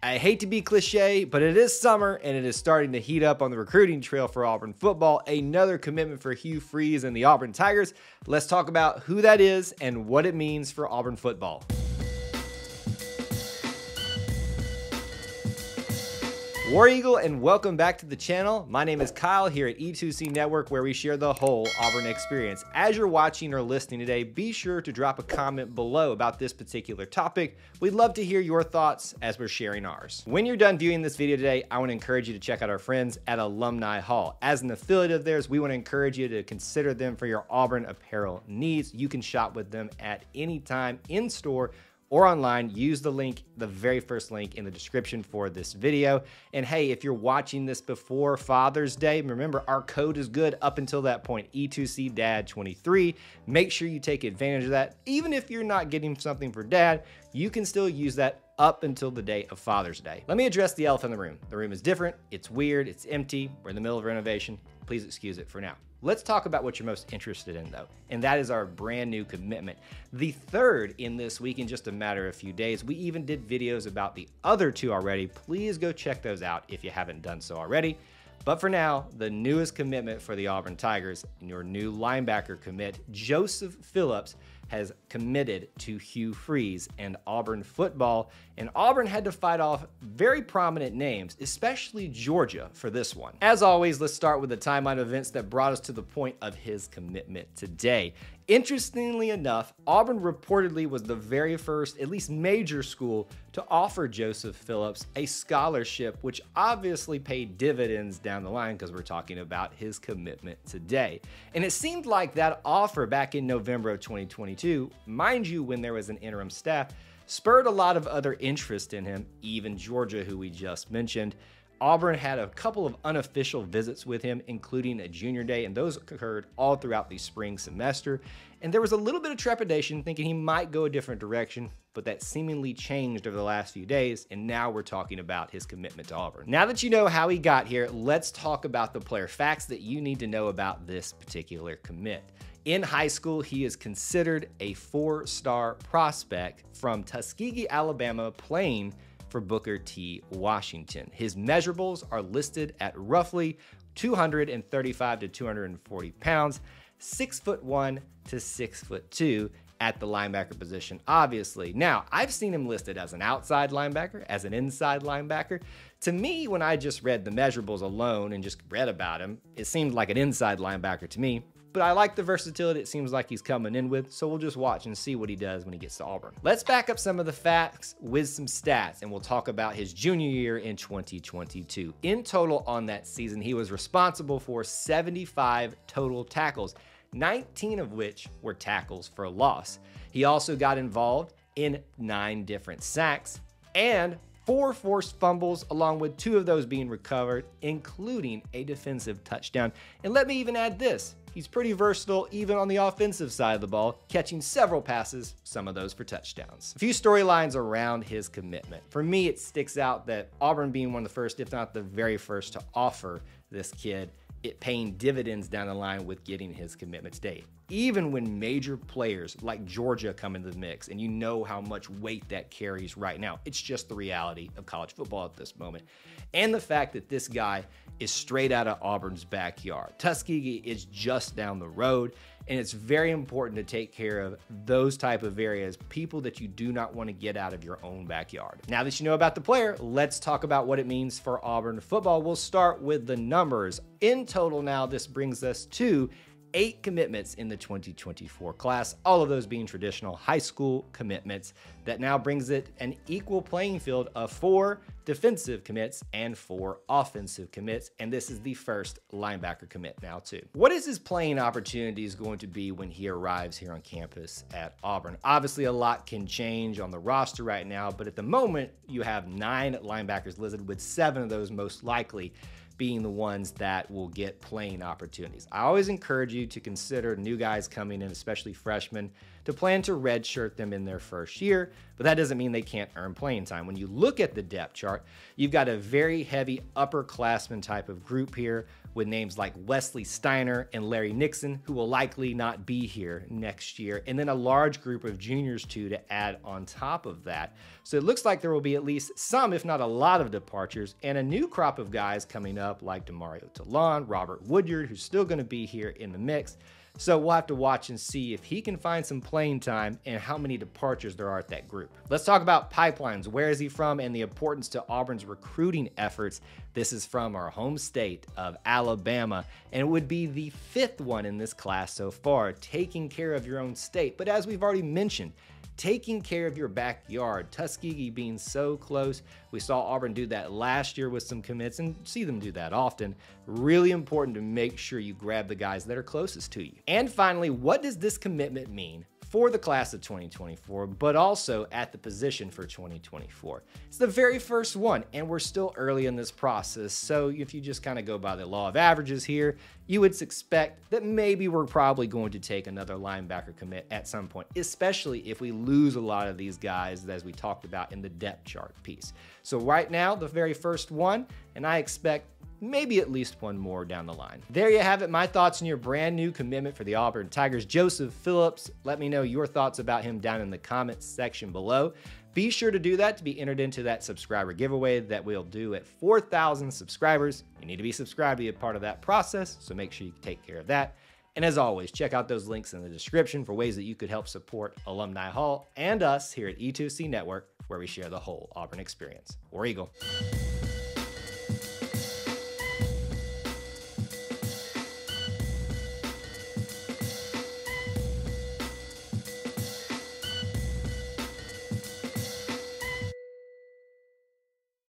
I hate to be cliche, but it is summer and it is starting to heat up on the recruiting trail for Auburn football. Another commitment for Hugh Freeze and the Auburn Tigers. Let's talk about who that is and what it means for Auburn football. War Eagle, and welcome back to the channel. My name is Kyle here at E2C Network, where we share the whole Auburn experience. As you're watching or listening today, be sure to drop a comment below about this particular topic. We'd love to hear your thoughts as we're sharing ours. When you're done viewing this video today, I want to encourage you to check out our friends at Alumni Hall. As an affiliate of theirs, we want to encourage you to consider them for your Auburn apparel needs. You can shop with them at any time in store or online. Use the link, the very first link in the description for this video. And hey, if you're watching this before Father's Day, remember our code is good up until that point, E2CDAD23. Make sure you take advantage of that. Even if you're not getting something for dad, you can still use that up until the day of Father's Day. Let me address the elephant in the room. The room is different, it's weird, it's empty, we're in the middle of renovation. Please excuse it for now. Let's talk about what you're most interested in though, and that is our brand new commitment. The third in this week in just a matter of a few days. We even did videos about the other two already. Please go check those out if you haven't done so already. But for now, the newest commitment for the Auburn Tigers, your new linebacker commit, Joseph Phillips, has committed to Hugh Freeze and Auburn football. And Auburn had to fight off very prominent names, especially Georgia, for this one. As always, let's start with the timeline of events that brought us to the point of his commitment today. Interestingly enough, Auburn reportedly was the very first, at least major school, to offer Joseph Phillips a scholarship, which obviously paid dividends down the line because we're talking about his commitment today. And it seemed like that offer back in November of 2022, mind you, when there was an interim staff, spurred a lot of other interest in him, even Georgia, who we just mentioned. Auburn had a couple of unofficial visits with him, including a junior day, and those occurred all throughout the spring semester. And there was a little bit of trepidation, thinking he might go a different direction, but that seemingly changed over the last few days, and now we're talking about his commitment to Auburn. Now that you know how he got here, let's talk about the player facts that you need to know about this particular commit. In high school, he is considered a 4-star prospect from Tuskegee, Alabama, playing for Booker T. Washington. His measurables are listed at roughly 235 to 240 pounds, 6'1" to 6'2" at the linebacker position, obviously. Now, I've seen him listed as an outside linebacker, as an inside linebacker. To me, when I just read the measurables alone and just read about him, it seemed like an inside linebacker to me. But I like the versatility it seems like he's coming in with, so we'll just watch and see what he does when he gets to Auburn. Let's back up some of the facts with some stats, and we'll talk about his junior year in 2022. In total on that season, he was responsible for 75 total tackles, 19 of which were tackles for loss. He also got involved in 9 different sacks and 4 forced fumbles, along with 2 of those being recovered, including a defensive touchdown. And let me even add this. He's pretty versatile even on the offensive side of the ball, catching several passes, some of those for touchdowns. A few storylines around his commitment. For me, it sticks out that Auburn being one of the first, if not the very first, to offer this kid, it paying dividends down the line with getting his commitment date. Even when major players like Georgia come into the mix, and you know how much weight that carries right now. It's just the reality of college football at this moment. And the fact that this guy is straight out of Auburn's backyard. Tuskegee is just down the road, and it's very important to take care of those type of areas, people that you do not want to get out of your own backyard. Now that you know about the player, let's talk about what it means for Auburn football. We'll start with the numbers. In total now, this brings us to 8 commitments in the 2024 class, all of those being traditional high school commitments. That now brings it an equal playing field of 4 defensive commits and 4 offensive commits, and this is the first linebacker commit now too. What is his playing opportunities going to be when he arrives here on campus at Auburn? Obviously, a lot can change on the roster right now, but at the moment, you have 9 linebackers listed, with 7 of those most likely being the ones that will get playing opportunities. I always encourage you to consider new guys coming in, especially freshmen, to plan to redshirt them in their first year, but that doesn't mean they can't earn playing time. When you look at the depth chart, you've got a very heavy upperclassman type of group here, with names like Wesley Steiner and Larry Nixon, who will likely not be here next year, and then a large group of juniors too to add on top of that. So it looks like there will be at least some, if not a lot of departures, and a new crop of guys coming up like DeMario Talon, Robert Woodyard, who's still going to be here in the mix. So we'll have to watch and see if he can find some playing time and how many departures there are at that group. Let's talk about pipelines. Where is he from and the importance to Auburn's recruiting efforts? This is from our home state of Alabama, and it would be the 5th one in this class so far, taking care of your own state. But as we've already mentioned, taking care of your backyard, Tuskegee being so close. We saw Auburn do that last year with some commits and see them do that often. Really important to make sure you grab the guys that are closest to you. And finally, what does this commitment mean for the class of 2024, but also at the position for 2024? It's the very first one, and we're still early in this process. So if you just kind of go by the law of averages here, you would expect that maybe we're probably going to take another linebacker commit at some point, especially if we lose a lot of these guys, as we talked about in the depth chart piece. So right now, the very first one, and I expect maybe at least one more down the line. There you have it, my thoughts on your brand new commitment for the Auburn Tigers, Joseph Phillips. Let me know your thoughts about him down in the comments section below. Be sure to do that to be entered into that subscriber giveaway that we'll do at 4,000 subscribers. You need to be subscribed to be a part of that process, so make sure you take care of that. And as always, check out those links in the description for ways that you could help support Alumni Hall and us here at E2C Network, where we share the whole Auburn experience. War Eagle.